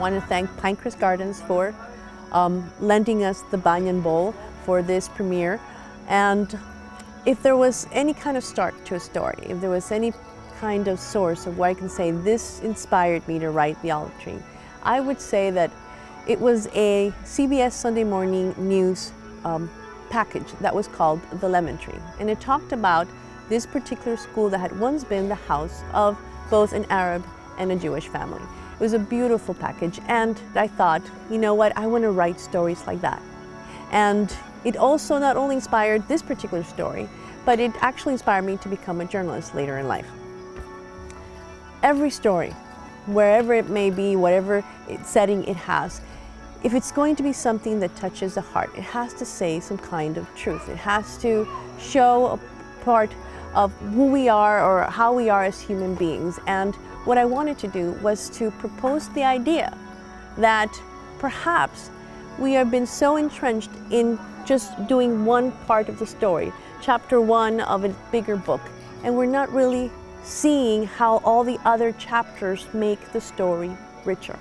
want to thank Pinecrest Gardens for lending us the Banyan Bowl for this premiere. And if there was any kind of start to a story, if there was any kind of source of where I can say this inspired me to write The Olive Tree, I would say that it was a CBS Sunday Morning News package that was called The Lemon Tree. And it talked about this particular school that had once been the house of both an Arab and a Jewish family. It was a beautiful package, and I thought, you know what, I want to write stories like that. And it also not only inspired this particular story, but it actually inspired me to become a journalist later in life. Every story, wherever it may be, whatever setting it has, if it's going to be something that touches the heart, it has to say some kind of truth. It has to show a part of who we are or how we are as human beings. And what I wanted to do was to propose the idea that perhaps we have been so entrenched in just doing one part of the story, chapter one of a bigger book, and we're not really seeing how all the other chapters make the story richer.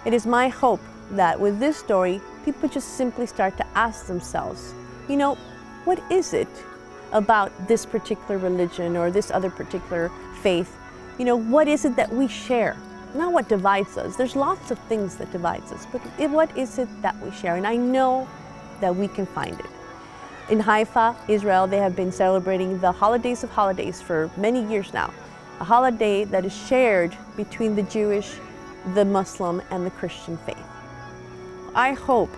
It is my hope that with this story, people just simply start to ask themselves, you know, what is it about this particular religion or this other particular faith? You know, what is it that we share? Not what divides us. There's lots of things that divides us, but what is it that we share? And I know that we can find it. In Haifa, Israel, they have been celebrating the holidays of holidays for many years now. A holiday that is shared between the Jewish, the Muslim, and the Christian faith. I hope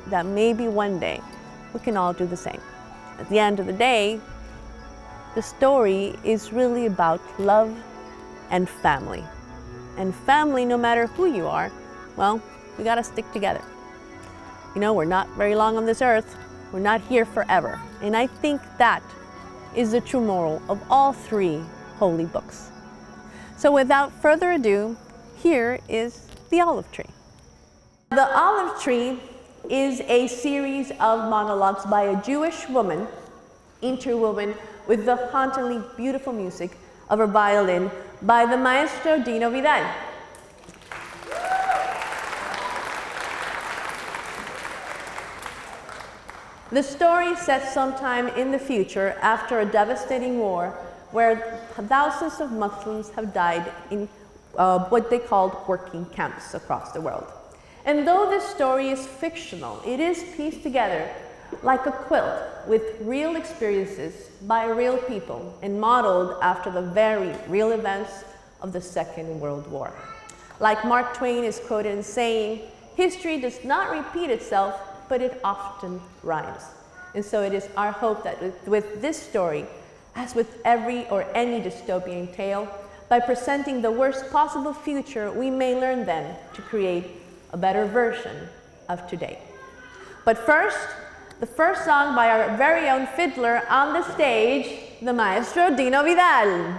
that maybe one day we can all do the same. At the end of the day, the story is really about love and family. And family, no matter who you are, well, we gotta stick together. You know, we're not very long on this earth. We're not here forever. And I think that is the true moral of all three holy books. So without further ado, here is The Olive Tree. The Olive Tree is a series of monologues by a Jewish woman, interwoven with the hauntingly beautiful music of her violin by the maestro Dino Vidal. The story is set sometime in the future after a devastating war where thousands of Muslims have died in what they called working camps across the world. And though this story is fictional, it is pieced together like a quilt with real experiences by real people and modeled after the very real events of the Second World War. Like Mark Twain is quoted in saying, "History does not repeat itself, but it often rhymes." And so it is our hope that with this story, as with every or any dystopian tale, by presenting the worst possible future, we may learn then to create a better version of today. But first, the first song by our very own fiddler on the stage, the maestro Dino Vidal.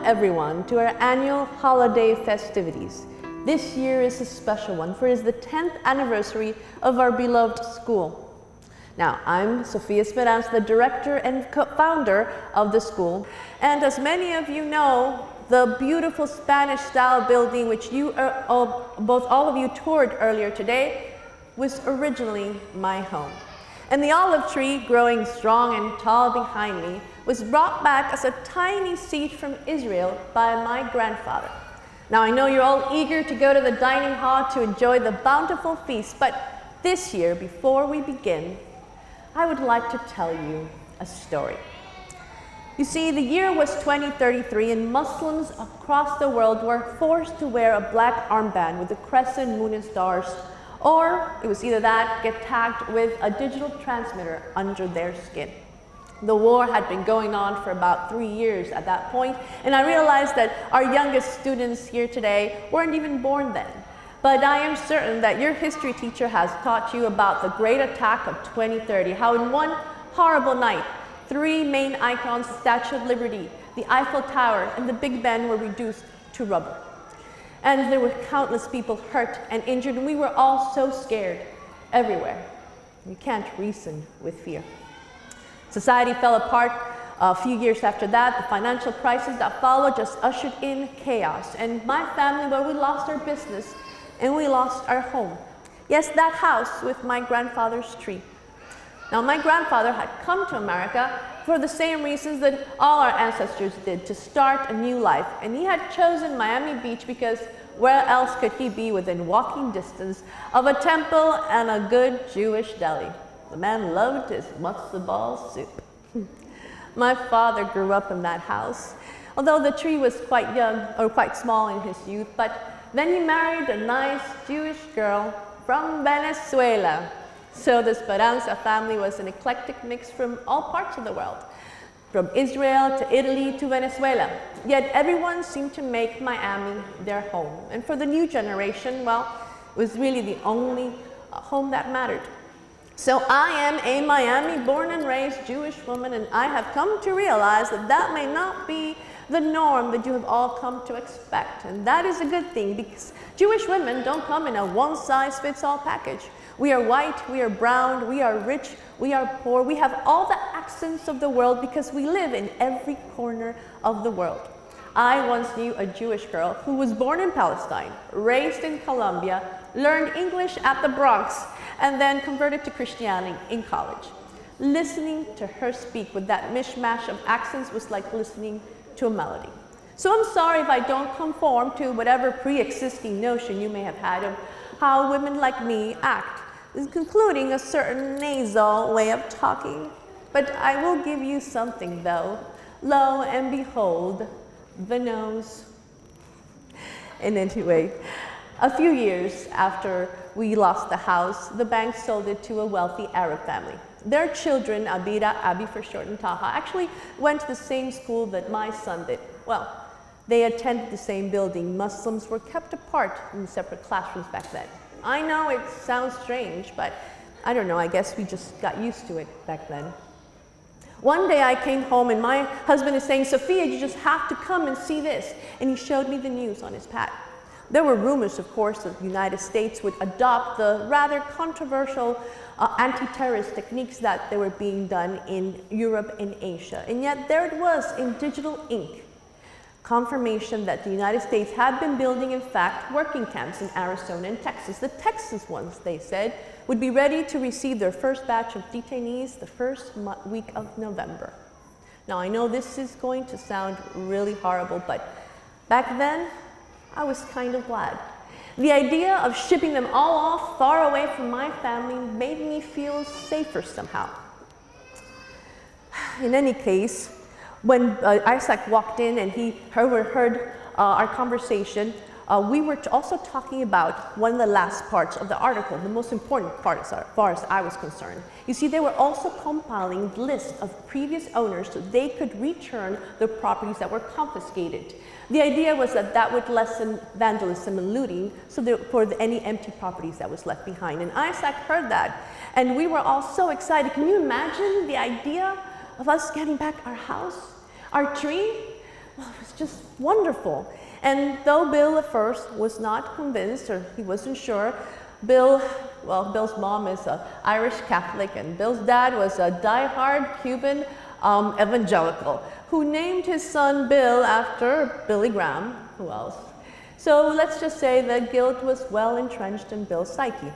everyone to our annual holiday festivities. This year is a special one, for it is the 10th anniversary of our beloved school. Now, I'm Sofia Esperanza, the director and co-founder of the school, and as many of you know, the beautiful Spanish-style building which all of you toured earlier today was originally my home. And the olive tree, growing strong and tall behind me, was brought back as a tiny seed from Israel by my grandfather. Now, I know you're all eager to go to the dining hall to enjoy the bountiful feast, but this year, before we begin, I would like to tell you a story. You see, the year was 2033, and Muslims across the world were forced to wear a black armband with the crescent, moon, and stars, or it was either that, get tagged with a digital transmitter under their skin. The war had been going on for about 3 years at that point, and I realized that our youngest students here today weren't even born then. But I am certain that your history teacher has taught you about the great attack of 2030, how in one horrible night, 3 main icons, the Statue of Liberty, the Eiffel Tower, and the Big Ben were reduced to rubble. And there were countless people hurt and injured, and we were all so scared everywhere. We can't reason with fear. Society fell apart a few years after that. The financial crisis that followed just ushered in chaos. And my family, well, we lost our business and we lost our home. Yes, that house with my grandfather's tree. Now, my grandfather had come to America for the same reasons that all our ancestors did, to start a new life. And he had chosen Miami Beach because where else could he be within walking distance of a temple and a good Jewish deli? The man loved his matzo ball soup. My father grew up in that house, although the tree was quite young, or quite small in his youth, but then he married a nice Jewish girl from Venezuela. So the Esperanza family was an eclectic mix from all parts of the world, from Israel to Italy to Venezuela. Yet everyone seemed to make Miami their home. And for the new generation, well, it was really the only home that mattered. So I am a Miami born and raised Jewish woman, and I have come to realize that that may not be the norm that you have all come to expect. And that is a good thing, because Jewish women don't come in a one-size-fits-all package. We are white, we are brown, we are rich, we are poor. We have all the accents of the world because we live in every corner of the world. I once knew a Jewish girl who was born in Palestine, raised in Colombia, learned English at the Bronx, and then converted to Christianity in college. Listening to her speak with that mishmash of accents was like listening to a melody. So I'm sorry if I don't conform to whatever pre-existing notion you may have had of how women like me act, including a certain nasal way of talking. But I will give you something though. Lo and behold, the nose. And anyway, a few years after we lost the house, the bank sold it to a wealthy Arab family. Their children, Abida, Abi for short, and Taha, actually went to the same school that my son did. Well, they attended the same building. Muslims were kept apart in separate classrooms back then. I know it sounds strange, but I don't know, I guess we just got used to it back then. One day I came home and my husband is saying, Sophia, you just have to come and see this. And he showed me the news on his pad. There were rumors, of course, that the United States would adopt the rather controversial anti-terrorist techniques that they were being done in Europe and Asia. And yet there it was in digital ink. Confirmation that the United States had been building, in fact, working camps in Arizona and Texas. The Texas ones, they said, would be ready to receive their first batch of detainees the first week of November. Now, I know this is going to sound really horrible, but back then, I was kind of glad. The idea of shipping them all off far away from my family made me feel safer somehow. In any case, when Isaac walked in and he heard our conversation, we were also talking about one of the last parts of the article, the most important part as far as I was concerned. You see, they were also compiling lists of previous owners so they could return the properties that were confiscated. The idea was that that would lessen vandalism and looting for any empty properties that was left behind. And Isaac heard that, and we were all so excited. Can you imagine the idea of us getting back our house, our tree? Well, it was just wonderful. And though Bill at first was not convinced, or he wasn't sure, Bill's mom is an Irish Catholic, and Bill's dad was a die-hard Cuban evangelical who named his son Bill after Billy Graham. Who else? So let's just say that guilt was well entrenched in Bill's psyche.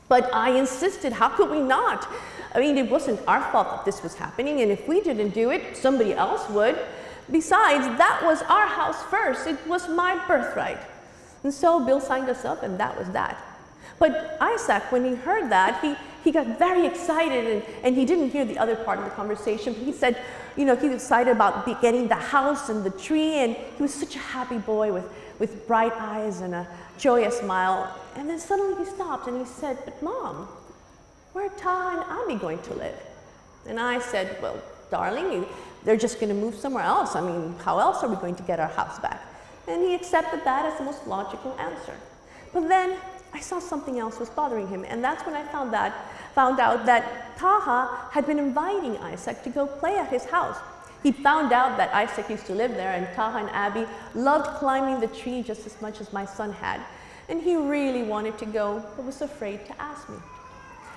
But I insisted, how could we not? I mean, it wasn't our fault that this was happening, and if we didn't do it, somebody else would. Besides, that was our house first. It was my birthright. And so Bill signed us up, and that was that. But Isaac, when he heard that, he got very excited, and he didn't hear the other part of the conversation. He said, he was excited about getting the house and the tree, and he was such a happy boy with bright eyes and a joyous smile. And then suddenly he stopped and he said, "But Mom, where are Taha and Abby going to live?" And I said, "Well, darling, they're just going to move somewhere else. I mean, how else are we going to get our house back?" And he accepted that as the most logical answer. But then I saw something else was bothering him, and that's when I found out that Taha had been inviting Isaac to go play at his house. He found out that Isaac used to live there, and Taha and Abby loved climbing the tree just as much as my son had. And he really wanted to go, but was afraid to ask me.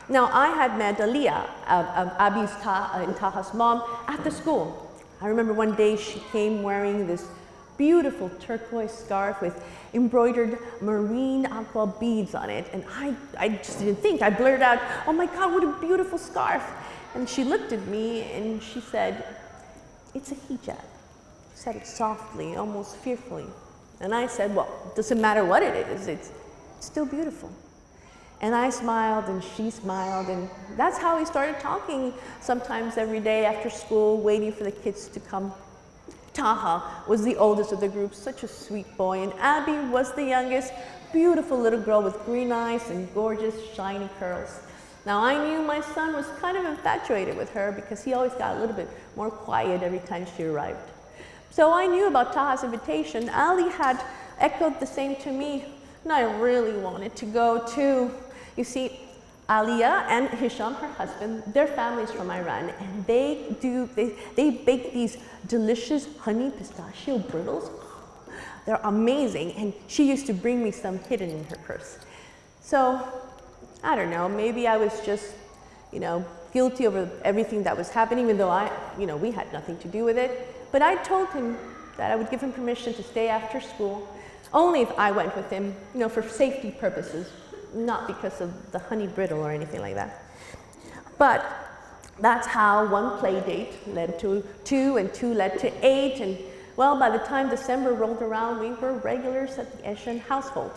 Now, I had met Aliyah, Abby's and Taha's mom, at the school. I remember one day she came wearing this beautiful turquoise scarf with embroidered marine aqua beads on it. And I just didn't think. I blurted out, "Oh my God, what a beautiful scarf." And she looked at me and she said, "It's a hijab." She said it softly, almost fearfully. And I said, "Well, it doesn't matter what it is, it's still beautiful." And I smiled and she smiled, and that's how we started talking sometimes every day after school, waiting for the kids to come. Taha was the oldest of the group, such a sweet boy, and Abby was the youngest, beautiful little girl with green eyes and gorgeous, shiny curls. Now, I knew my son was kind of infatuated with her because he always got a little bit more quiet every time she arrived. So I knew about Taha's invitation. Ali had echoed the same to me, and I really wanted to go too. You see, Aliyah and Hisham, her husband, their family is from Iran, and they bake these delicious honey pistachio brittle. They're amazing, and she used to bring me some hidden in her purse. So, I don't know, maybe I was just, guilty over everything that was happening, even though we had nothing to do with it. But I told him that I would give him permission to stay after school, only if I went with him, for safety purposes, not because of the honey brittle or anything like that. But that's how one play date led to 2, and 2 led to 8, and well, by the time December rolled around, we were regulars at the Eshen household.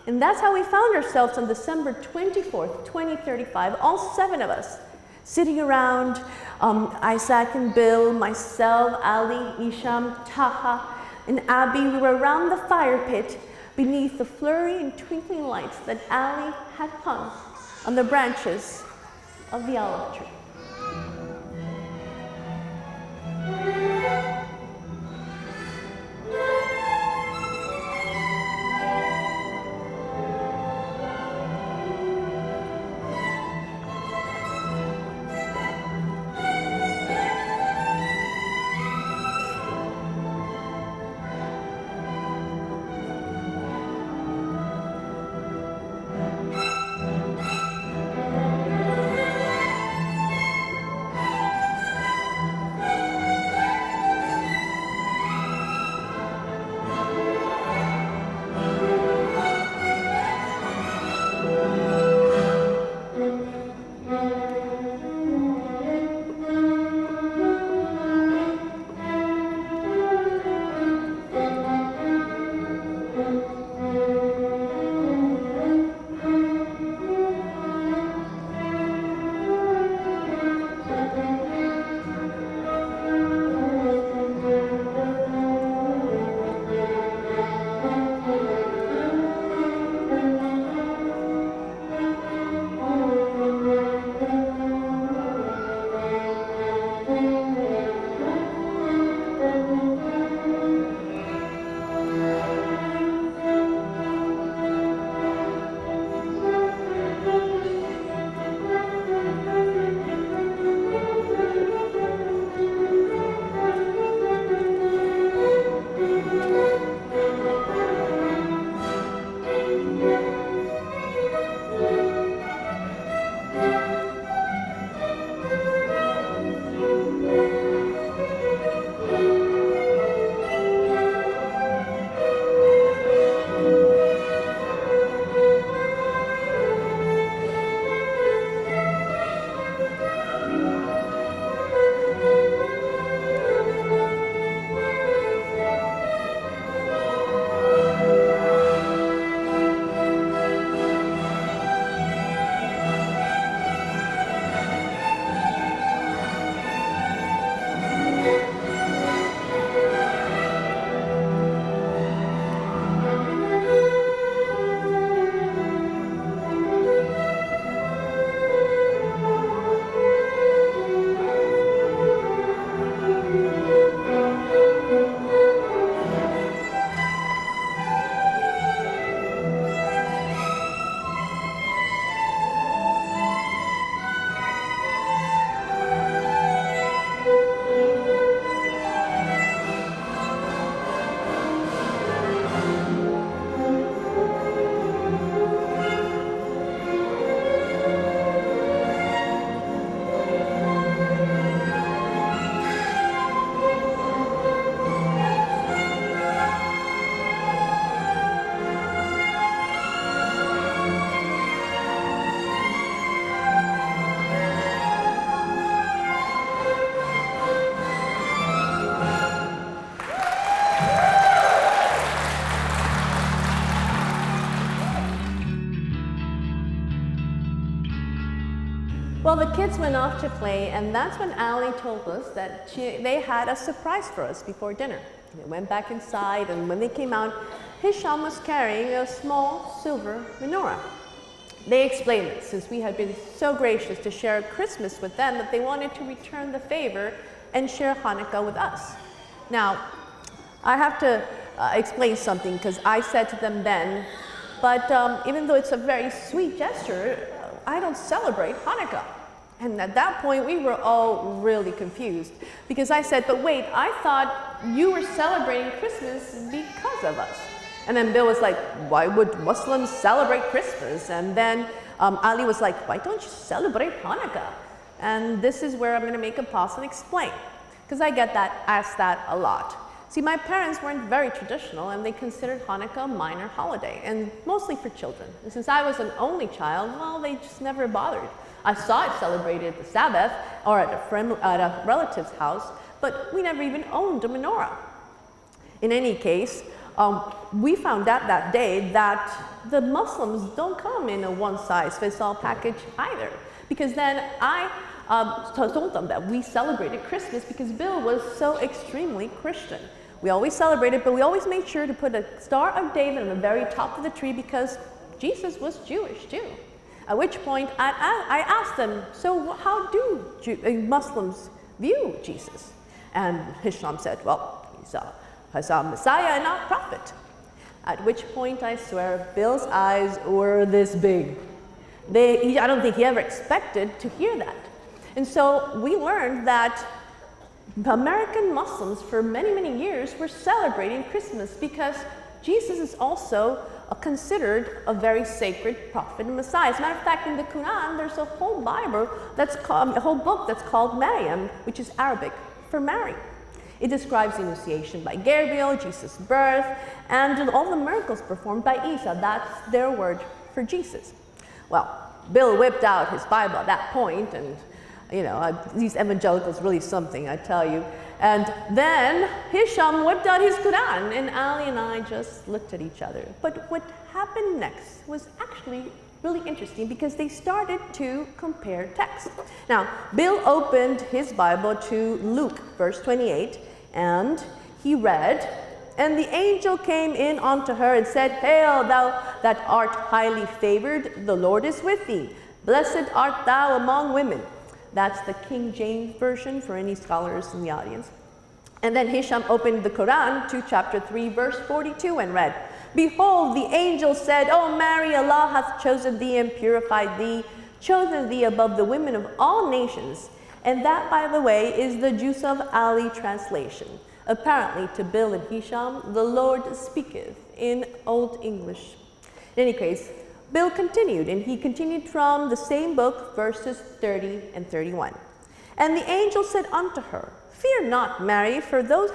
And that's how we found ourselves on December 24th, 2035, all 7 of us, sitting around, Isaac and Bill, myself, Ali, Isham, Taha, and Abby. We were around the fire pit beneath the flurry and twinkling lights that Ali had hung on the branches of the olive tree. Well, the kids went off to play, and that's when Allie told us that they had a surprise for us before dinner. They went back inside, and when they came out, Hisham was carrying a small silver menorah. They explained that since we had been so gracious to share Christmas with them, that they wanted to return the favor and share Hanukkah with us. Now, I have to explain something, because I said to them then, but even though it's a very sweet gesture, I don't celebrate Hanukkah. And at that point, we were all really confused, because I said, but wait, I thought you were celebrating Christmas because of us. And then Bill was like, why would Muslims celebrate Christmas? And then Ali was like, why don't you celebrate Hanukkah? And this is where I'm going to make a pause and explain, because I get asked that a lot. See, my parents weren't very traditional, and they considered Hanukkah a minor holiday, and mostly for children. And since I was an only child, well, they just never bothered. I saw it celebrated at the Sabbath or at a relative's house, but we never even owned a menorah. In any case, we found out that day that the Muslims don't come in a one-size-fits-all package either, because then I told them that we celebrated Christmas because Bill was so extremely Christian. We always celebrated, but we always made sure to put a Star of David on the very top of the tree because Jesus was Jewish too. At which point I asked them, so how do Muslims view Jesus? And Hisham said, well, he's a Messiah and not prophet. At which point, I swear, Bill's eyes were this big. I don't think he ever expected to hear that. And so we learned that American Muslims for many, many years were celebrating Christmas because Jesus is also considered a very sacred prophet and Messiah. As a matter of fact, in the Quran, there's a whole Bible a whole book that's called Maryam, which is Arabic for Mary. It describes the initiation by Gabriel, Jesus' birth, and all the miracles performed by Isa. That's their word for Jesus. Well, Bill whipped out his Bible at that point, and these evangelicals really something, I tell you. And then Hisham whipped out his Quran, and Ali and I just looked at each other. But what happened next was actually really interesting because they started to compare texts. Now, Bill opened his Bible to Luke, verse 28, and he read, and the angel came in unto her and said, Hail, thou that art highly favored, the Lord is with thee. Blessed art thou among women. That's the King James Version for any scholars in the audience. And then Hisham opened the Quran to chapter 3, verse 42 and read, Behold, the angel said, O Mary, Allah hath chosen thee and purified thee, chosen thee above the women of all nations. And that, by the way, is the Yusuf Ali translation. Apparently, to Bill and Hisham, the Lord speaketh in Old English. In any case, Bill continued, and he continued from the same book, verses 30 and 31. And the angel said unto her, Fear not, Mary, for thou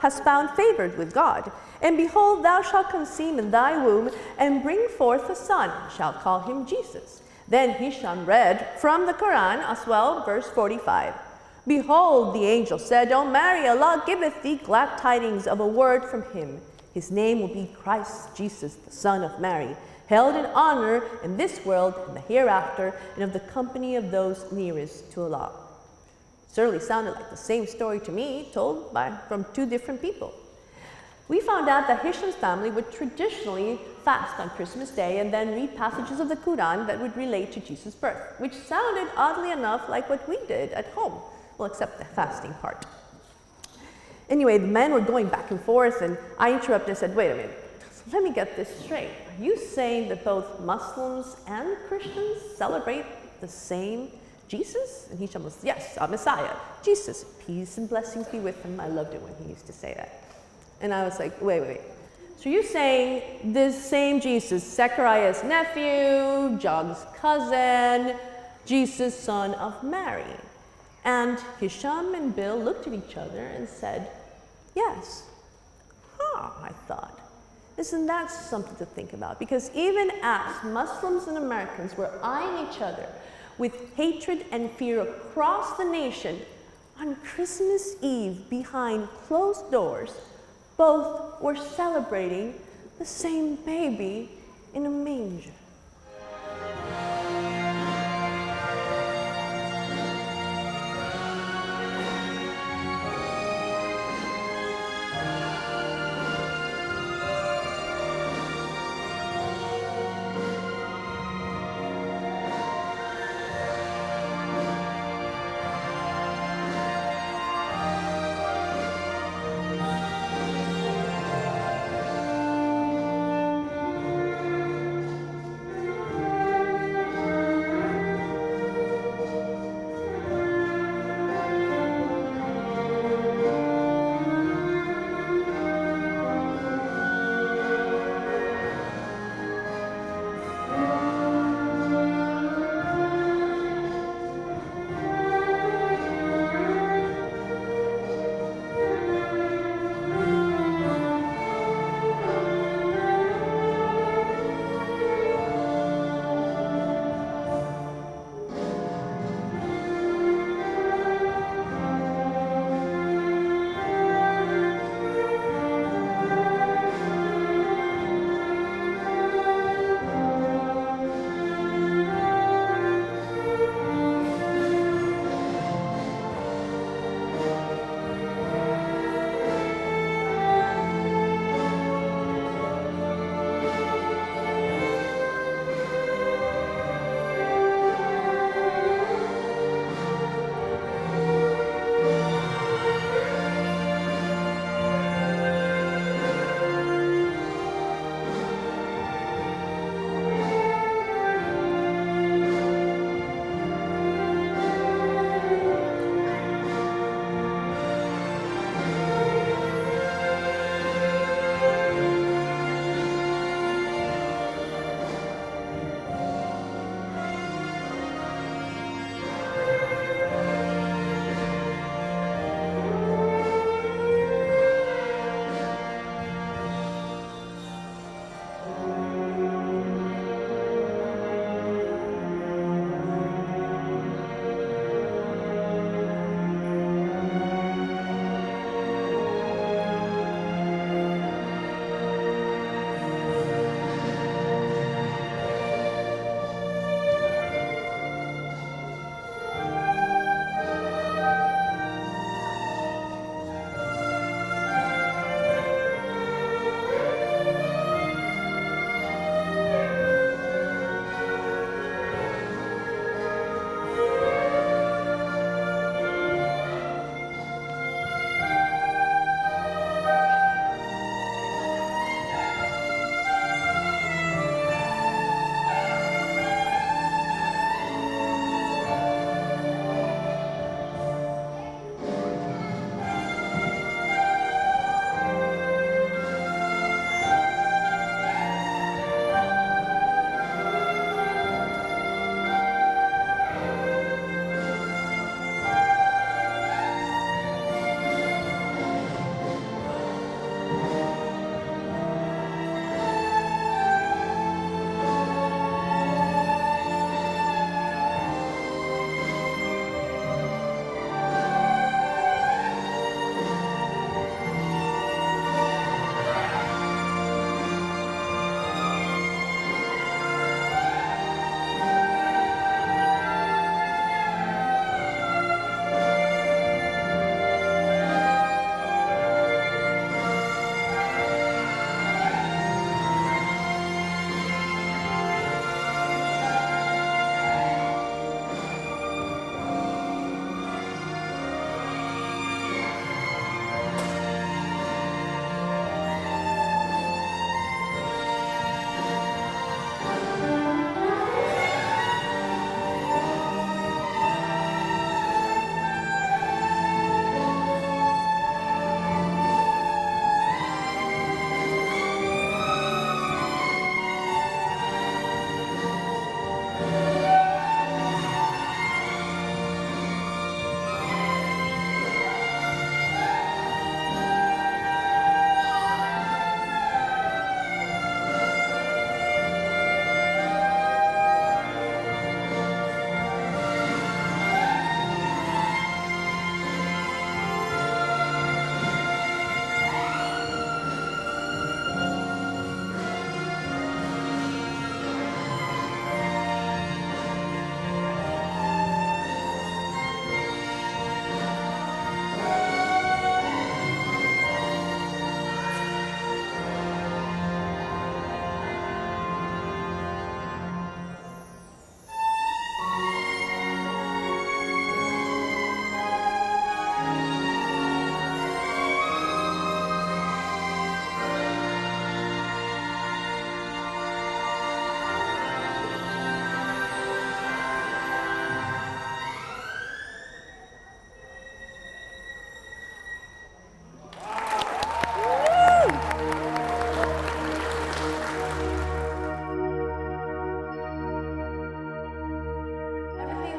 hast found favored with God. And behold, thou shalt conceive in thy womb, and bring forth a son, shalt call him Jesus. Then Hisham read from the Quran as well, verse 45. Behold, the angel said, O Mary, Allah giveth thee glad tidings of a word from him. His name will be Christ Jesus, the Son of Mary, held in honor in this world and the hereafter, and of the company of those nearest to Allah. Certainly sounded like the same story to me, told from two different people. We found out that Hisham's family would traditionally fast on Christmas Day and then read passages of the Quran that would relate to Jesus' birth, which sounded oddly enough like what we did at home, well, except the fasting part. Anyway, the men were going back and forth, and I interrupted and said, wait a minute, let me get this straight. Are you saying that both Muslims and Christians celebrate the same Jesus? And Hisham was, yes, Messiah, Jesus, peace and blessings be with him. I loved it when he used to say that. And I was like, wait. So you're saying this same Jesus, Zechariah's nephew, John's cousin, Jesus, son of Mary? And Hisham and Bill looked at each other and said, yes. I thought. Isn't that something to think about? Because even as Muslims and Americans were eyeing each other with hatred and fear across the nation, on Christmas Eve behind closed doors, both were celebrating the same baby in a manger.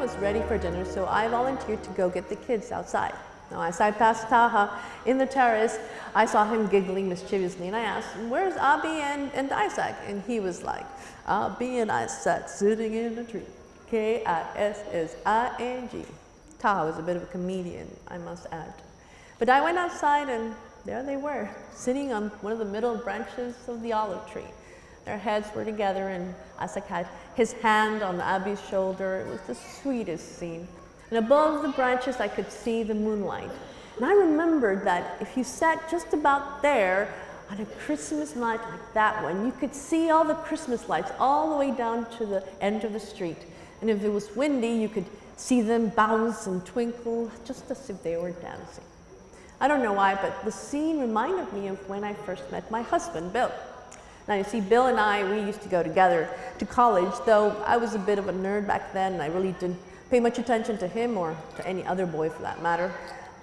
was ready for dinner, so I volunteered to go get the kids outside. Now, as I passed Taha in the terrace, I saw him giggling mischievously, and I asked, "Where's Abi and Isaac?" And he was like, "Abi and Isaac sitting in a tree. K-I-S-S-I-N-G." Taha was a bit of a comedian, I must add. But I went outside, and there they were, sitting on one of the middle branches of the olive tree. Their heads were together, and Isaac had his hand on Abi's shoulder. It was the sweetest scene. And above the branches, I could see the moonlight. And I remembered that if you sat just about there on a Christmas night like that one, you could see all the Christmas lights all the way down to the end of the street. And if it was windy, you could see them bounce and twinkle, just as if they were dancing. I don't know why, but the scene reminded me of when I first met my husband, Bill. Now, you see, Bill and I, we used to go together to college, though I was a bit of a nerd back then, and I really didn't pay much attention to him or to any other boy for that matter.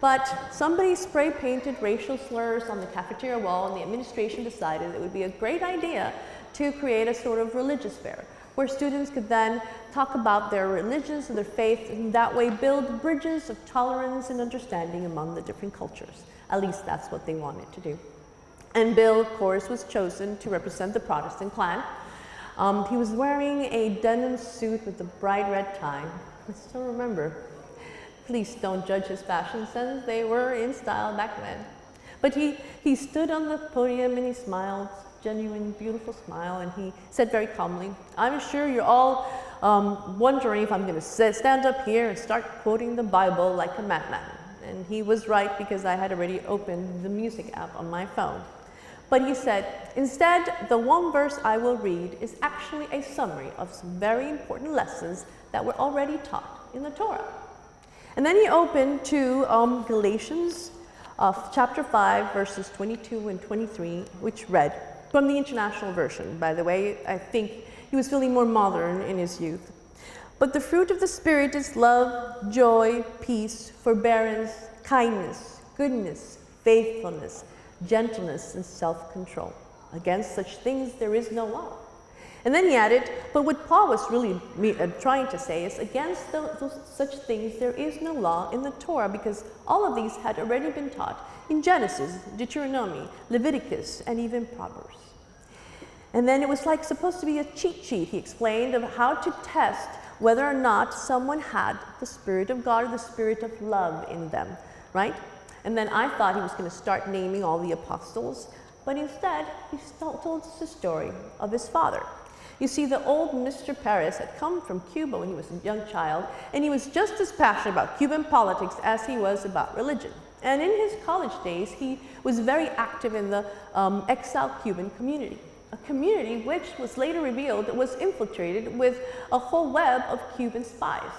But somebody spray painted racial slurs on the cafeteria wall, and the administration decided it would be a great idea to create a sort of religious fair where students could then talk about their religions and their faith, and that way build bridges of tolerance and understanding among the different cultures. At least that's what they wanted to do. And Bill, of course, was chosen to represent the Protestant clan. He was wearing a denim suit with a bright red tie. I still remember. Please don't judge his fashion sense. They were in style back then. But he stood on the podium and he smiled, genuine, beautiful smile, and he said very calmly, "I'm sure you're all wondering if I'm going to stand up here and start quoting the Bible like a madman." And he was right, because I had already opened the music app on my phone. But he said, "Instead, the one verse I will read is actually a summary of some very important lessons that were already taught in the Torah." And then he opened to Galatians chapter 5, verses 22 and 23, which read, from the International Version, by the way. I think he was feeling more modern in his youth. "But the fruit of the Spirit is love, joy, peace, forbearance, kindness, goodness, faithfulness, gentleness, and self-control. Against such things there is no law." And then he added, but what Paul was really trying to say is, against such things there is no law in the Torah, because all of these had already been taught in Genesis, Deuteronomy, Leviticus, and even Proverbs. And then it was like supposed to be a cheat sheet, he explained, of how to test whether or not someone had the Spirit of God or the Spirit of love in them, right? And then I thought he was going to start naming all the apostles, but instead he told us the story of his father. You see, the old Mr. Paris had come from Cuba when he was a young child, and he was just as passionate about Cuban politics as he was about religion. And in his college days, he was very active in the exiled Cuban community, a community which was later revealed was infiltrated with a whole web of Cuban spies.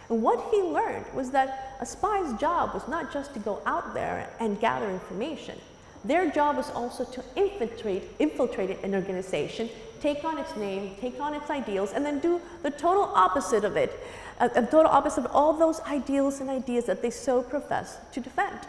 And what he learned was that a spy's job was not just to go out there and gather information. Their job was also to infiltrate an organization, take on its name, take on its ideals, and then do the total opposite of it, total opposite of all those ideals and ideas that they so profess to defend.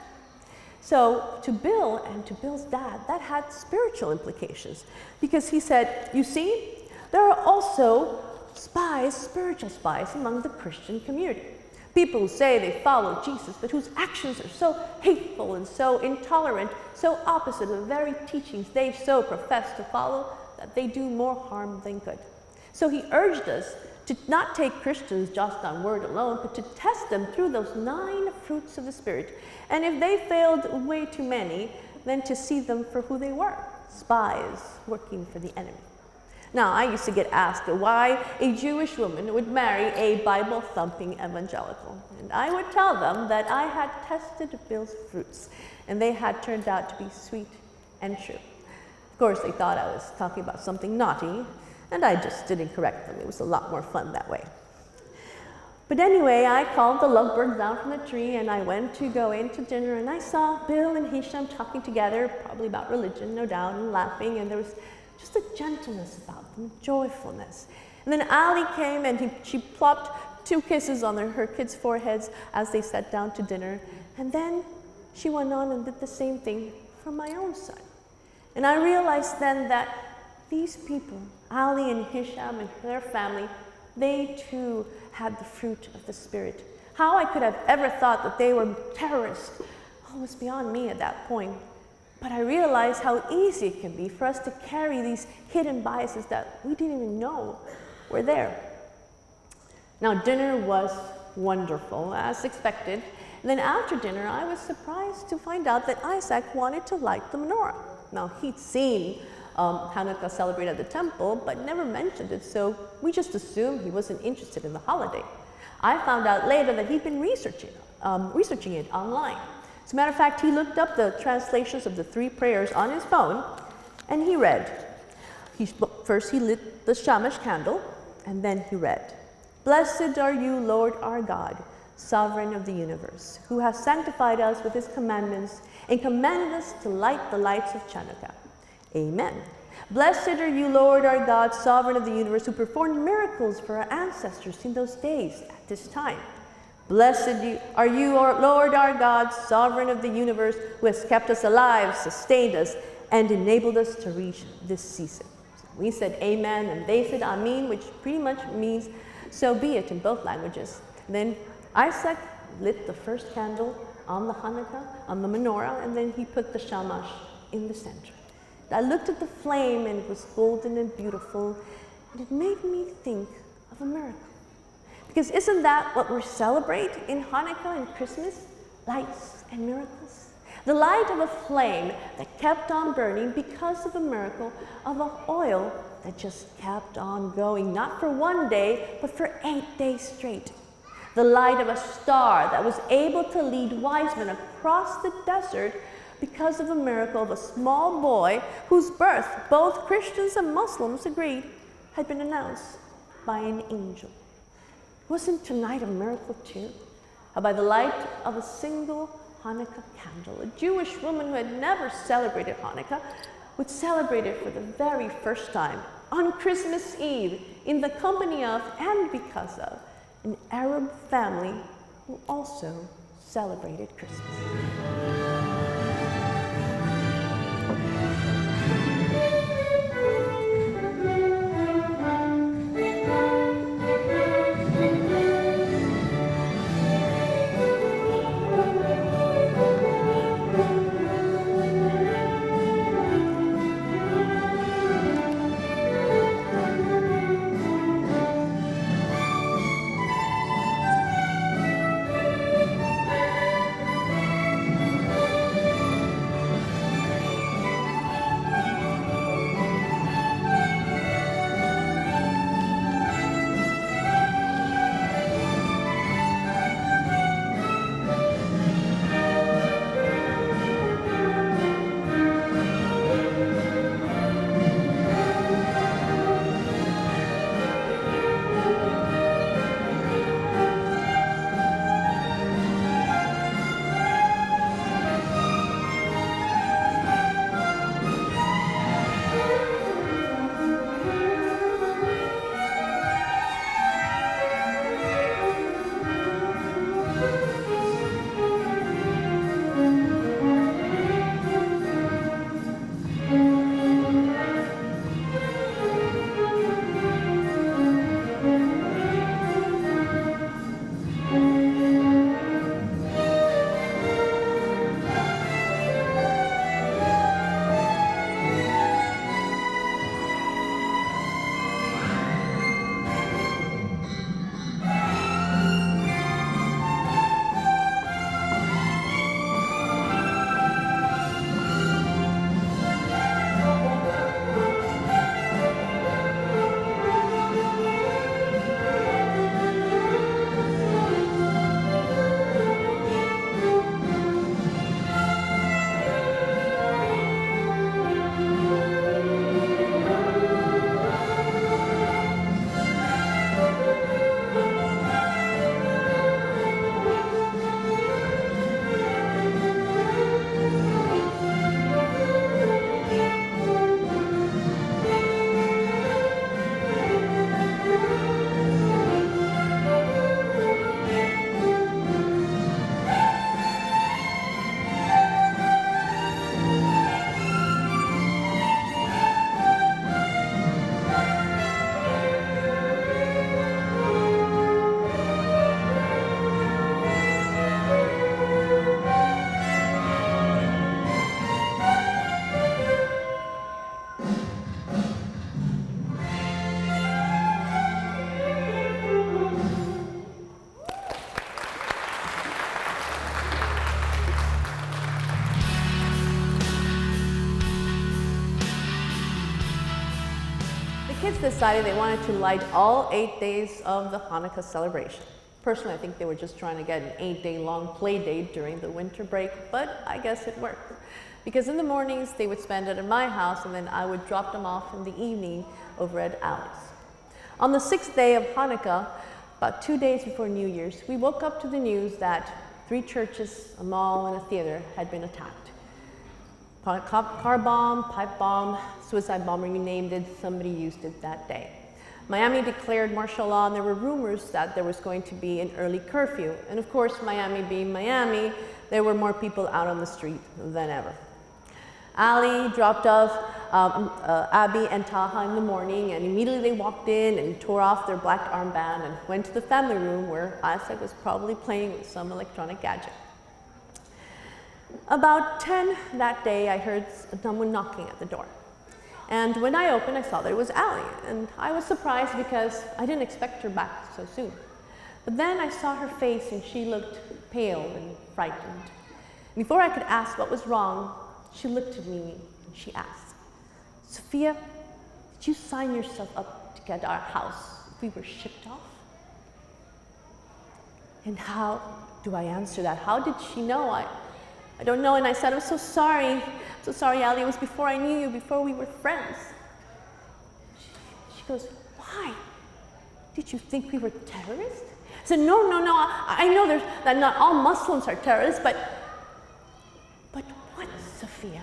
So to Bill and to Bill's dad, that had spiritual implications, because he said, you see, there are also spies, spiritual spies among the Christian community. People who say they follow Jesus, but whose actions are so hateful and so intolerant, so opposite of the very teachings they so profess to follow, that they do more harm than good. So he urged us to not take Christians just on word alone, but to test them through those 9 fruits of the Spirit. And if they failed way too many, then to see them for who they were, spies working for the enemy. Now, I used to get asked why a Jewish woman would marry a Bible-thumping evangelical. And I would tell them that I had tested Bill's fruits, and they had turned out to be sweet and true. Of course, they thought I was talking about something naughty, and I just didn't correct them. It was a lot more fun that way. But anyway, I called the lovebirds down from the tree, and I went to go in to dinner, and I saw Bill and Hisham talking together, probably about religion, no doubt, and laughing, and there was just a gentleness about them, joyfulness. And then Ali came, and she plopped 2 kisses on her kids' foreheads as they sat down to dinner. And then she went on and did the same thing for my own son. And I realized then that these people, Ali and Hisham and their family, They too had the fruit of the Spirit. How I could have ever thought that they were terrorists was beyond me at that point. But I realized how easy it can be for us to carry these hidden biases that we didn't even know were there. Now, dinner was wonderful, as expected. And then after dinner, I was surprised to find out that Isaac wanted to light the menorah. Now, he'd seen Hanukkah celebrated at the temple, but never mentioned it, so we just assumed he wasn't interested in the holiday. I found out later that he'd been researching it online. As a matter of fact, he looked up the translations of the 3 prayers on his phone, and he read. First he lit the shamash candle, and then he read, "Blessed are you, Lord our God, sovereign of the universe, who has sanctified us with his commandments and commanded us to light the lights of Chanukah. Amen. Blessed are you, Lord our God, sovereign of the universe, who performed miracles for our ancestors in those days at this time. Blessed are you, Lord our God, sovereign of the universe, who has kept us alive, sustained us, and enabled us to reach this season." So we said amen, and they said amin, which pretty much means so be it in both languages. And then Isaac lit the first candle on the Hanukkah, on the menorah, and then he put the shamash in the center. I looked at the flame, and it was golden and beautiful, and it made me think of a miracle. Because isn't that what we celebrate in Hanukkah and Christmas? Lights and miracles. The light of a flame that kept on burning because of a miracle of an oil that just kept on going, not for 1 day, but for 8 days straight. The light of a star that was able to lead wise men across the desert because of a miracle of a small boy whose birth, both Christians and Muslims agreed, had been announced by an angel. Wasn't tonight a miracle too? How by the light of a single Hanukkah candle, a Jewish woman who had never celebrated Hanukkah would celebrate it for the very first time on Christmas Eve in the company of and because of an Arab family who also celebrated Christmas. kids decided they wanted to light all 8 days of the Hanukkah celebration. Personally, I think they were just trying to get an 8-day-long play date during the winter break, but I guess it worked. Because in the mornings, they would spend it at my house, and then I would drop them off in the evening over at Ali's. On the 6th day of Hanukkah, about 2 days before New Year's, we woke up to the news that 3 churches, a mall, and a theater had been attacked. Car bomb, pipe bomb, suicide bomber, you named it, somebody used it that day. Miami declared martial law, and there were rumors that there was going to be an early curfew. And of course, Miami being Miami, there were more people out on the street than ever. Ali dropped off Abby and Taha in the morning, and immediately they walked in and tore off their black armband and went to the family room where Isaac was probably playing with some electronic gadget. About 10 that day, I heard someone knocking at the door. And when I opened, I saw that it was Ali, and I was surprised because I didn't expect her back so soon. But then I saw her face, and she looked pale and frightened. Before I could ask what was wrong, she looked at me and she asked, "Sophia, did you sign yourself up to get our house if we were shipped off?" And how do I answer that? How did she know? I don't know. And I said, "I'm so sorry. So sorry, Ali. It was before I knew you, before we were friends." She goes, "Why? Did you think we were terrorists?" I said, No. I know that not all Muslims are terrorists, but what, Sophia?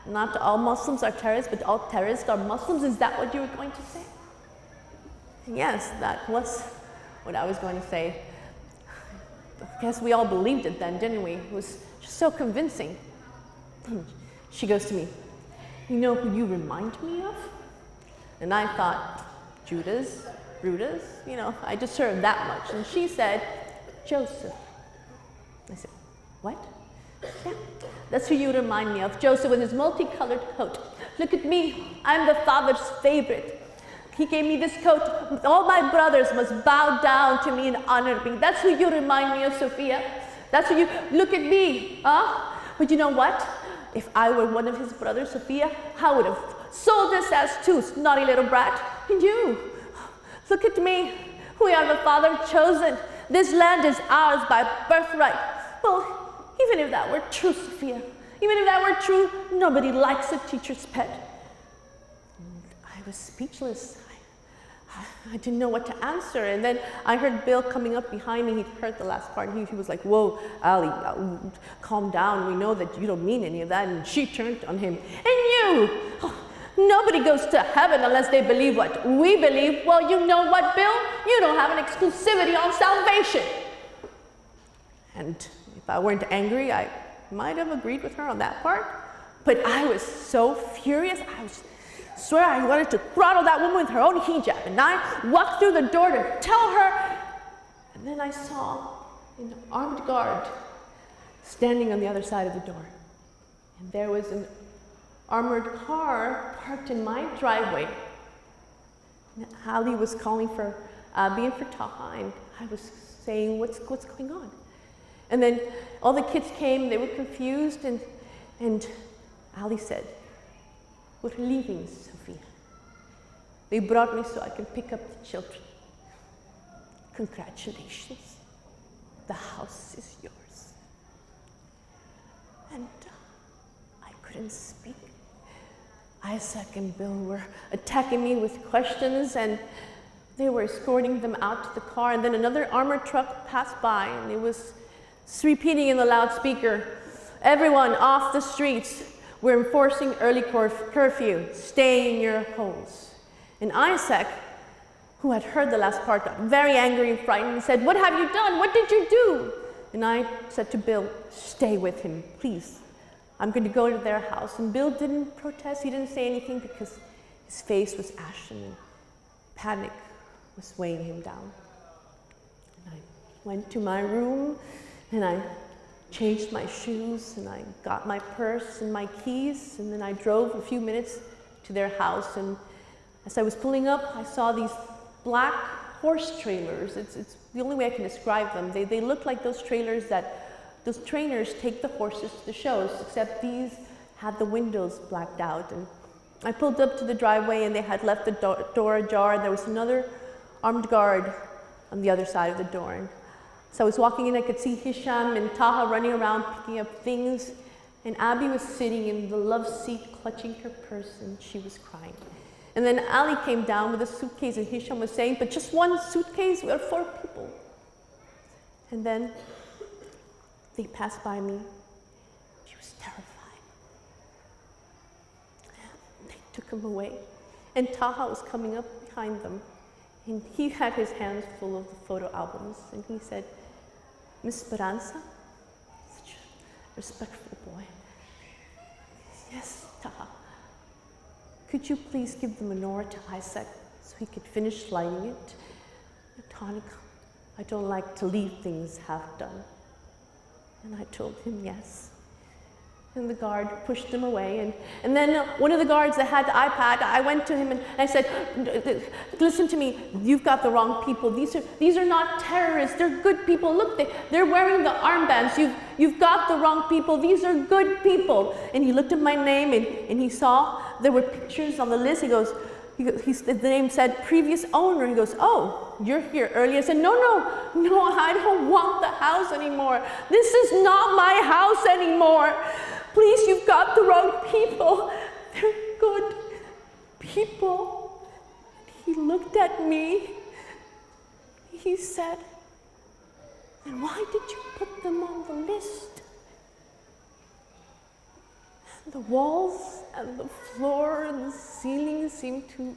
Not all Muslims are terrorists, but all terrorists are Muslims? Is that what you were going to say? Yes, that was what I was going to say. I guess we all believed it then, didn't we? It was just so convincing. She goes to me, "You know who you remind me of?" And I thought, Judas, Brutus, I just heard that much. And she said, "Joseph." I said, "What?" "Yeah, that's who you remind me of, Joseph with his multicolored coat. Look at me, I'm the father's favorite. He gave me this coat. All my brothers must bow down to me and honor me. That's who you remind me of, Sophia. That's who you, look at me, huh? But you know what? If I were one of his brothers, Sophia, I would have sold this as too, naughty little brat. And you, look at me. We are the father chosen. This land is ours by birthright." Well, even if that were true, Sophia, even if that were true, nobody likes a teacher's pet. And I was speechless. I didn't know what to answer. And then I heard Bill coming up behind me. He'd heard the last part. He was like, "Whoa, Ali, calm down. We know that you don't mean any of that." And she turned on him. "And you, nobody goes to heaven unless they believe what we believe." "Well, you know what, Bill? You don't have an exclusivity on salvation." And if I weren't angry, I might have agreed with her on that part. But I was so furious. I swear I wanted to throttle that woman with her own hijab. And I walked through the door to tell her. And then I saw an armed guard standing on the other side of the door. And there was an armored car parked in my driveway. And Ali was calling for Abby and for Taha, and I was saying, what's going on? And then all the kids came, they were confused, and Ali said, "We're leaving, Sophia. They brought me so I can pick up the children. Congratulations, the house is yours." And I couldn't speak. Isaac and Bill were attacking me with questions, and they were escorting them out to the car. And then another armored truck passed by, and it was repeating in the loudspeaker, "Everyone off the streets. We're enforcing early curfew. Stay in your homes." And Isaac, who had heard the last part, got very angry and frightened and said, "What have you done? What did you do?" And I said to Bill, "Stay with him, please. I'm going to go to their house." And Bill didn't protest. He didn't say anything because his face was ashen and panic was weighing him down. And I went to my room and I changed my shoes, and I got my purse and my keys, and then I drove a few minutes to their house. And as I was pulling up, I saw these black horse trailers. It's the only way I can describe them. They look like those trailers that those trainers take the horses to the shows, except these had the windows blacked out. And I pulled up to the driveway and they had left the door ajar, and there was another armed guard on the other side of the door. And so I was walking in, I could see Hisham and Taha running around picking up things, and Abby was sitting in the love seat clutching her purse, and she was crying. And then Ali came down with a suitcase, and Hisham was saying, but just one suitcase, we are 4 people. And then they passed by me. She was terrified. They took him away. And Taha was coming up behind them. And he had his hands full of the photo albums. And he said, Miss Speranza? Such a respectful boy. Yes, Taha. Could you please give the menorah to Isaac so he could finish lighting it? Tonic, I don't like to leave things half done. And I told him yes. And the guard pushed him away. And then one of the guards that had the iPad, I went to him and I said, listen to me, you've got the wrong people. These are not terrorists, they're good people. Look, they're wearing the armbands. You've got the wrong people. These are good people. And he looked at my name and he saw there were pictures on the list. He goes, the name said previous owner. He goes, oh, you're here early. I said, no, I don't want the house anymore. This is not my house anymore. Please, you've got the wrong people. They're good people. He looked at me. He said, and why did you put them on the list? The walls and the floor and the ceiling seemed to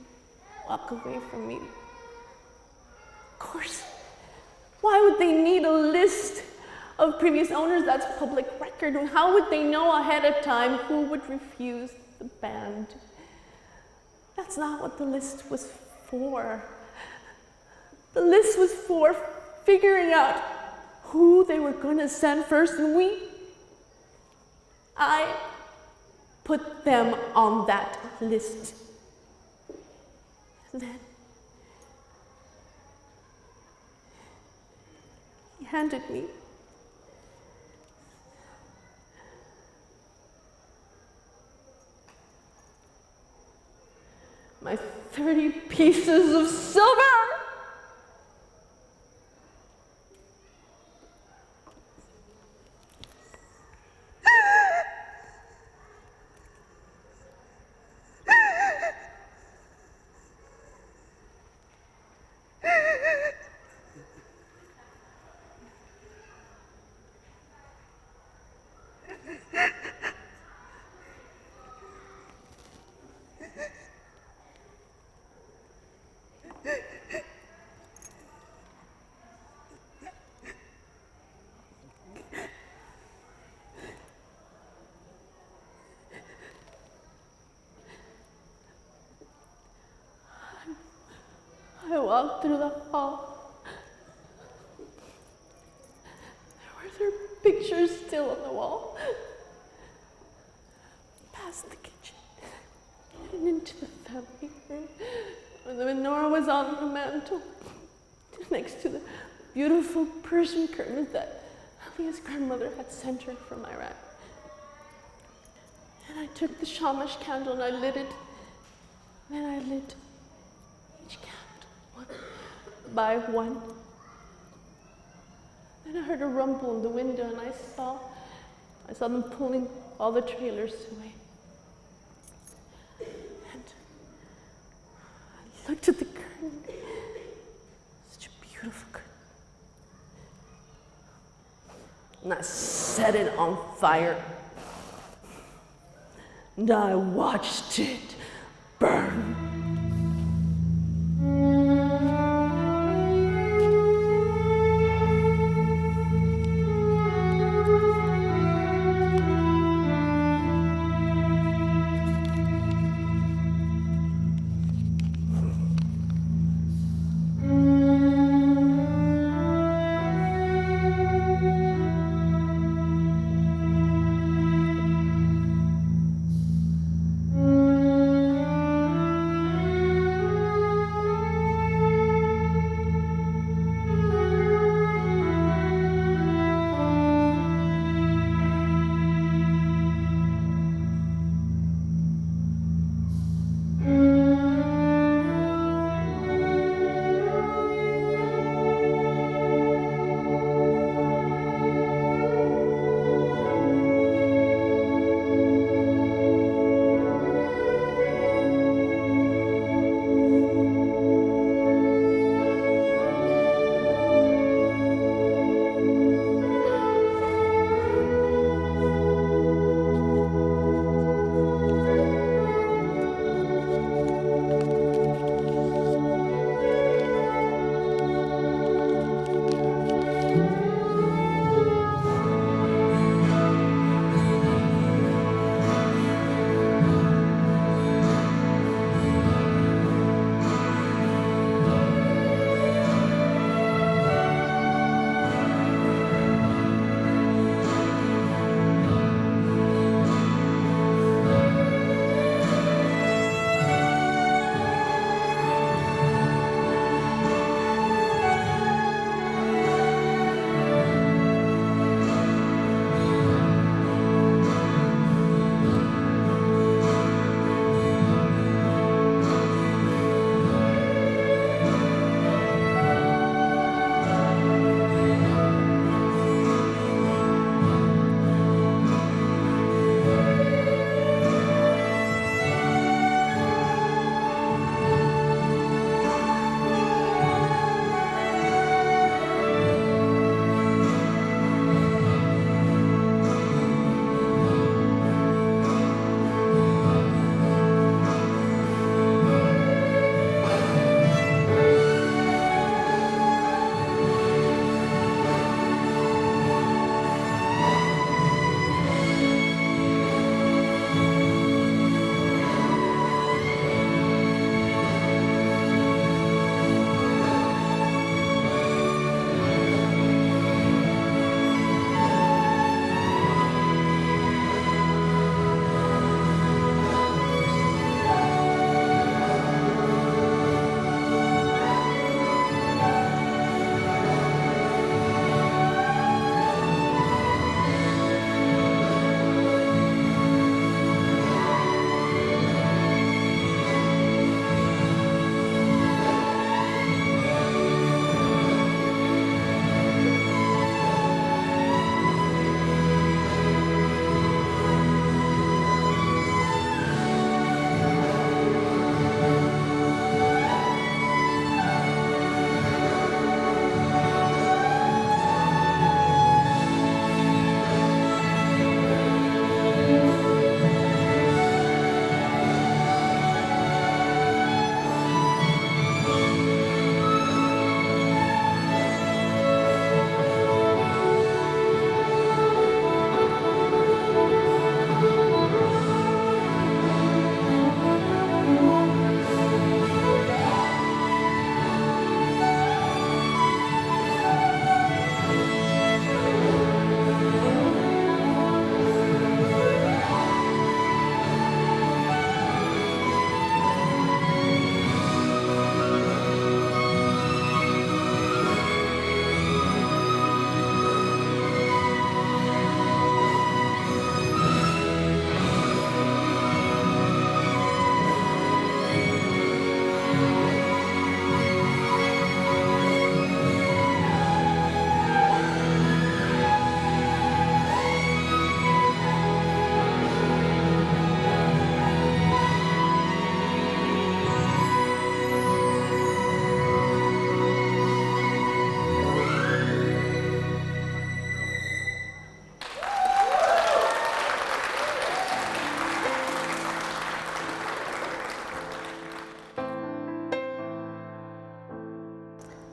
walk away from me. Of course, why would they need a list of previous owners? That's public record. How would they know ahead of time who would refuse the band? That's not what the list was for. The list was for figuring out who they were going to send first, and I put them on that list. And then he handed me my 30 pieces of silver. I walked through the hall. There were their pictures still on the wall. Past the kitchen and into the family room, where the menorah was on the mantle, next to the beautiful Persian curtains that Alia's grandmother had sent her from Iraq. And I took the shamash candle and I lit it. Then I lit each candle one by one. Then I heard a rumble in the window and I saw them pulling all the trailers away. And I looked at the curtain. Such a beautiful curtain. And I set it on fire. And I watched it burn.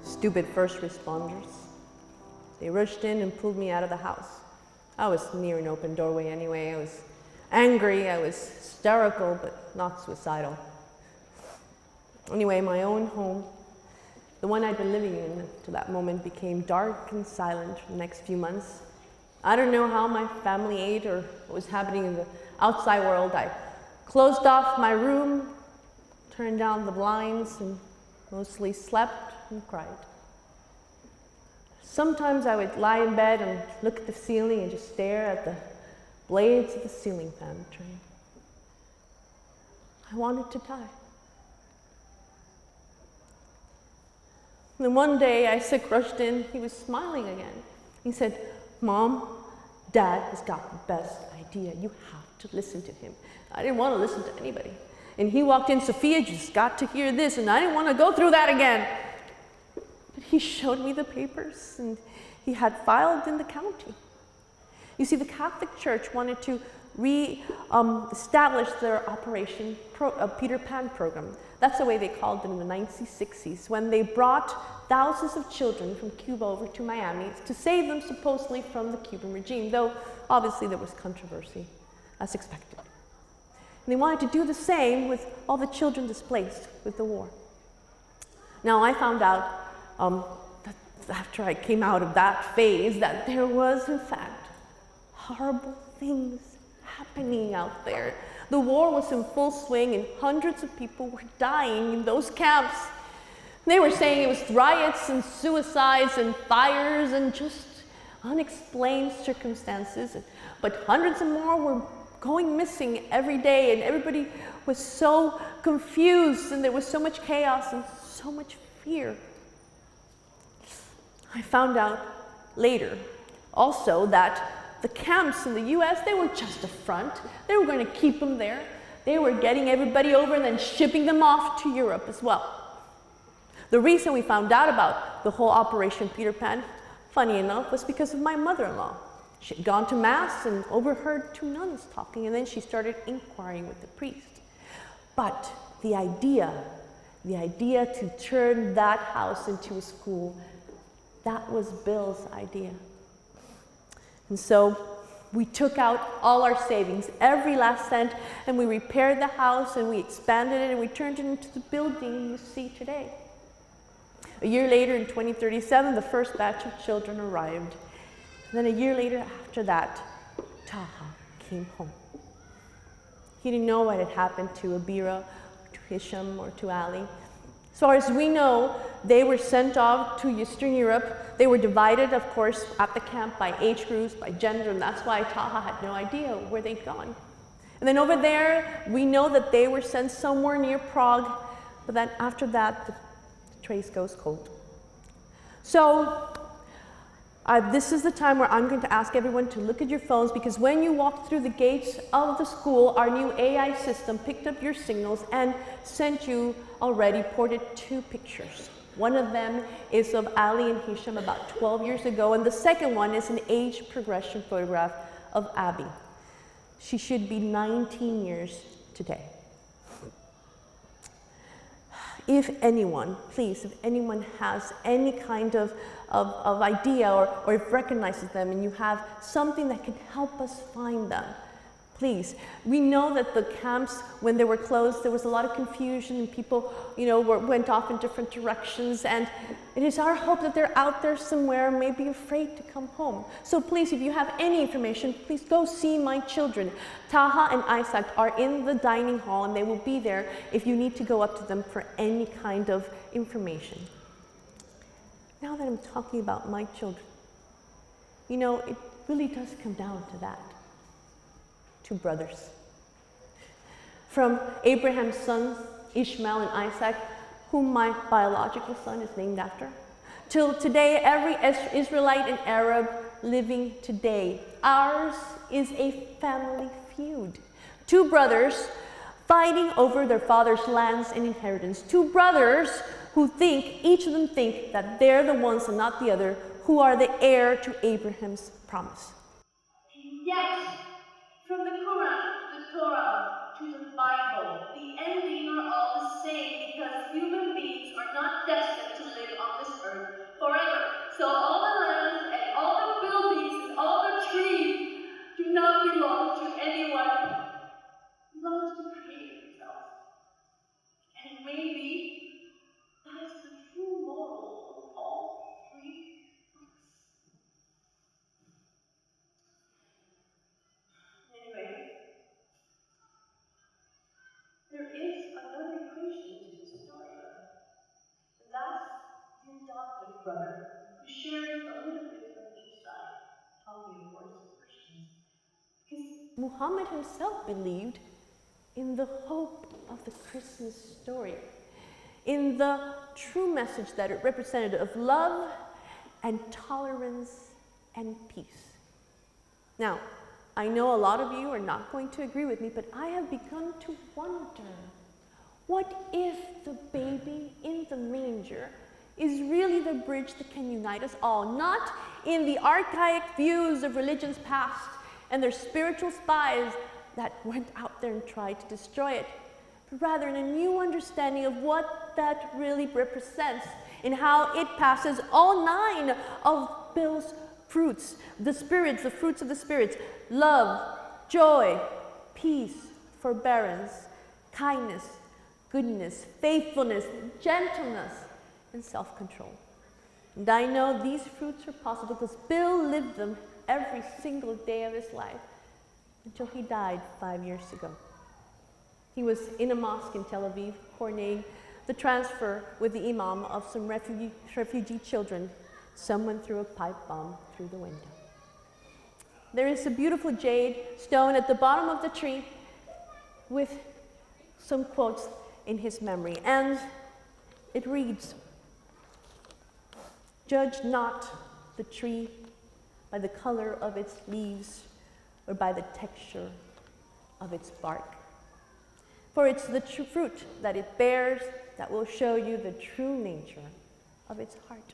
Stupid first responders. They rushed in and pulled me out of the house. I was near an open doorway anyway. I was angry, I was hysterical, but not suicidal. Anyway, my own home, the one I'd been living in to that moment, became dark and silent for the next few months. I don't know how my family ate or what was happening in the outside world. I closed off my room, turned down the blinds, and mostly slept and cried. Sometimes I would lie in bed and look at the ceiling and just stare at the blades of the ceiling fan turning. I wanted to die. And then one day, Isaac rushed in. He was smiling again. He said, "Mom, Dad has got the best idea. You have to listen to him." I didn't want to listen to anybody. And he walked in, "Sophia, just got to hear this," and I didn't want to go through that again. But he showed me the papers, and he had filed in the county. You see, the Catholic Church wanted to establish their Operation Peter Pan program. That's the way they called it in the 1960s, when they brought thousands of children from Cuba over to Miami to save them supposedly from the Cuban regime, though obviously there was controversy, as expected. And they wanted to do the same with all the children displaced with the war. Now, I found out that after I came out of that phase that there was, in fact, horrible things happening out there. The war was in full swing and hundreds of people were dying in those camps. They were saying it was riots and suicides and fires and just unexplained circumstances. But hundreds and more were going missing every day, and everybody was so confused, and there was so much chaos and so much fear. I found out later also that the camps in the US, they were just a front. They were going to keep them there. They were getting everybody over and then shipping them off to Europe as well. The reason we found out about the whole Operation Peter Pan, funny enough, was because of my mother-in-law. She had gone to Mass and overheard two nuns talking, and then she started inquiring with the priest. But the idea to turn that house into a school, that was Bill's idea. And so we took out all our savings, every last cent, and we repaired the house and we expanded it and we turned it into the building you see today. A year later, in 2037, the first batch of children arrived. And then a year later after that, Taha came home. He didn't know what had happened to Abira, to Hisham, or to Ali. As far as we know, they were sent off to Eastern Europe. They were divided, of course, at the camp by age groups, by gender, and that's why Taha had no idea where they'd gone. And then over there, we know that they were sent somewhere near Prague, but then after that, the trace goes cold. So, this is the time where I'm going to ask everyone to look at your phones, because when you walked through the gates of the school, our new AI system picked up your signals and sent you already ported 2 pictures. One of them is of Ali and Hisham about 12 years ago, and the second one is an age progression photograph of Abby. She should be 19 years today. If anyone, please, if anyone has any kind of idea or if recognizes them and you have something that can help us find them, please. We know that the camps, when they were closed, there was a lot of confusion and people, went off in different directions, and it is our hope that they're out there somewhere, maybe afraid to come home. So please, if you have any information, please go see my children. Taha and Isaac are in the dining hall and they will be there if you need to go up to them for any kind of information. Now that I'm talking about my children, it really does come down to that. 2 brothers. From Abraham's sons, Ishmael and Isaac, whom my biological son is named after, till today, every Israelite and Arab living today, ours is a family feud. 2 brothers fighting over their father's lands and inheritance. 2 brothers who each of them think that they're the ones and not the other, who are the heir to Abraham's promise. Yet, from the Quran to the Torah to the Bible, the ending are all the same, because human beings are not destined to live on this earth brother, who shares a little bit of each side, talking of course of Christians. Because Muhammad himself believed in the hope of the Christmas story, in the true message that it represented of love and tolerance and peace. Now, I know a lot of you are not going to agree with me, but I have begun to wonder, what if the baby in the manger is really the bridge that can unite us all, not in the archaic views of religions past and their spiritual spies that went out there and tried to destroy it, but rather in a new understanding of what that really represents, in how it passes all 9 of Bill's fruits, the spirits, the fruits of the spirits: love, joy, peace, forbearance, kindness, goodness, faithfulness, gentleness, and self-control. And I know these fruits are possible because Bill lived them every single day of his life until he died 5 years ago. He was in a mosque in Tel Aviv, coordinating the transfer with the imam of some refugee children. Someone threw a pipe bomb through the window. There is a beautiful jade stone at the bottom of the tree with some quotes in his memory, and it reads, "Judge not the tree by the color of its leaves or by the texture of its bark. For it's the true fruit that it bears that will show you the true nature of its heart."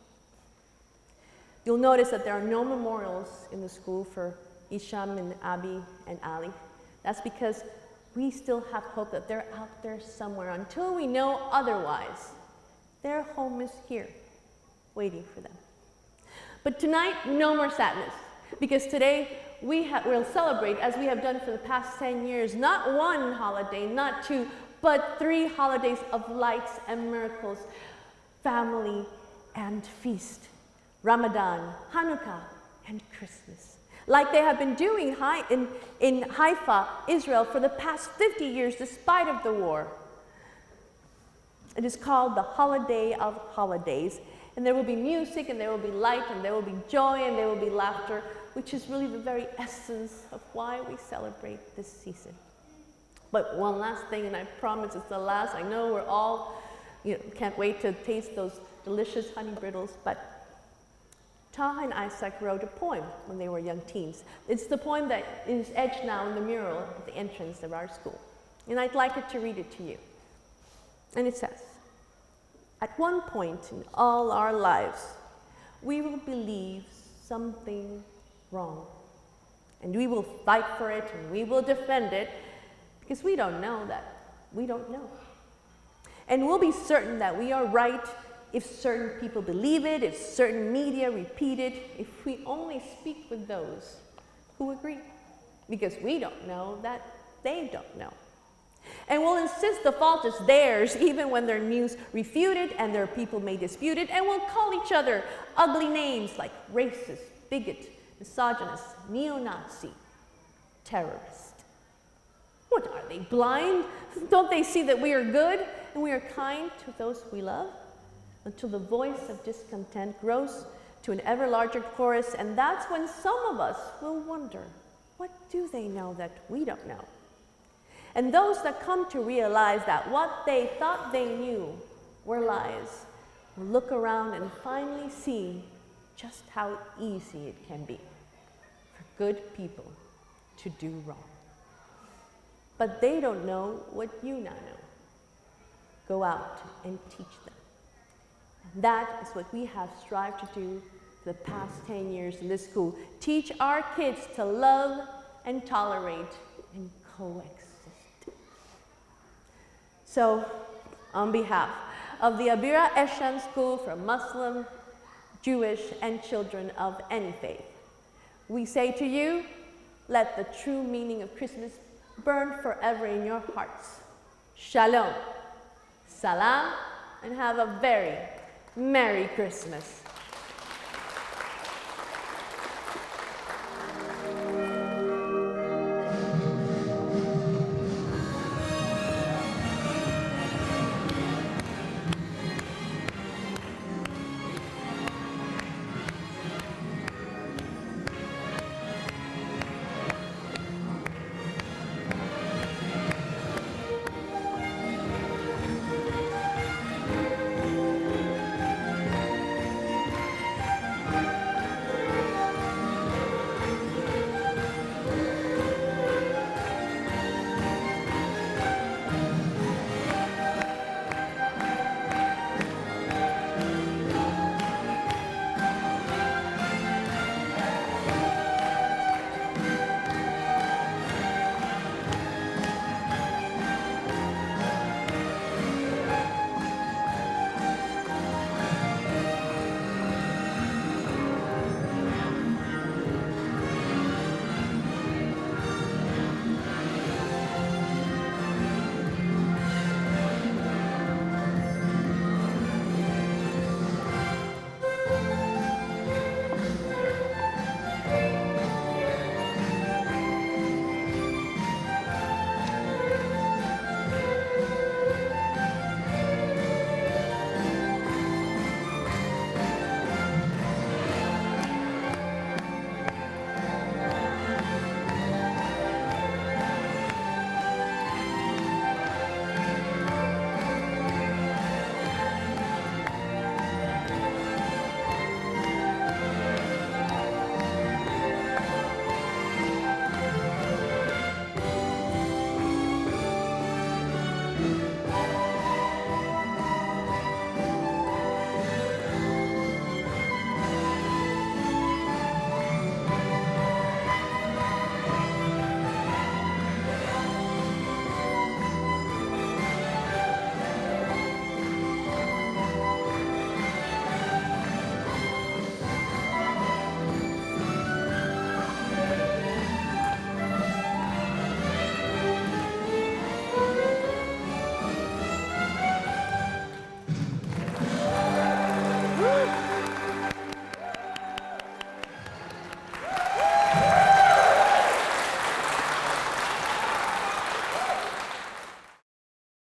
You'll notice that there are no memorials in the school for Isham and Abi and Ali. That's because we still have hope that they're out there somewhere until we know otherwise. Their home is here, waiting for them. But tonight, no more sadness, because today we'll celebrate, as we have done for the past 10 years, not one holiday, not 2, but 3 holidays of lights and miracles, family and feast: Ramadan, Hanukkah, and Christmas, like they have been doing in Haifa, Israel, for the past 50 years, despite of the war. It is called the holiday of holidays, and there will be music, and there will be light, and there will be joy, and there will be laughter, which is really the very essence of why we celebrate this season. But one last thing, and I promise it's the last. I know we're all, can't wait to taste those delicious honey brittles, but Taha and Isaac wrote a poem when they were young teens. It's the poem that is etched now in the mural at the entrance of our school. And I'd like it to read it to you. And it says, "At one point in all our lives, we will believe something wrong. And we will fight for it, and we will defend it, because we don't know that we don't know. And we'll be certain that we are right if certain people believe it, if certain media repeat it, if we only speak with those who agree, because we don't know that they don't know. And we'll insist the fault is theirs, even when their news refute it and their people may dispute it, and we'll call each other ugly names like racist, bigot, misogynist, neo-Nazi, terrorist. What, are they blind? Don't they see that we are good and we are kind to those we love? Until the voice of discontent grows to an ever larger chorus, and that's when some of us will wonder, what do they know that we don't know? And those that come to realize that what they thought they knew were lies will look around and finally see just how easy it can be for good people to do wrong. But they don't know what you now know. Go out and teach them. And that is what we have strived to do for the past 10 years in this school. Teach our kids to love and tolerate and coexist. So, on behalf of the Abira Eshan School for Muslim, Jewish, and children of any faith, we say to you, let the true meaning of Christmas burn forever in your hearts. Shalom, salam, and have a very Merry Christmas.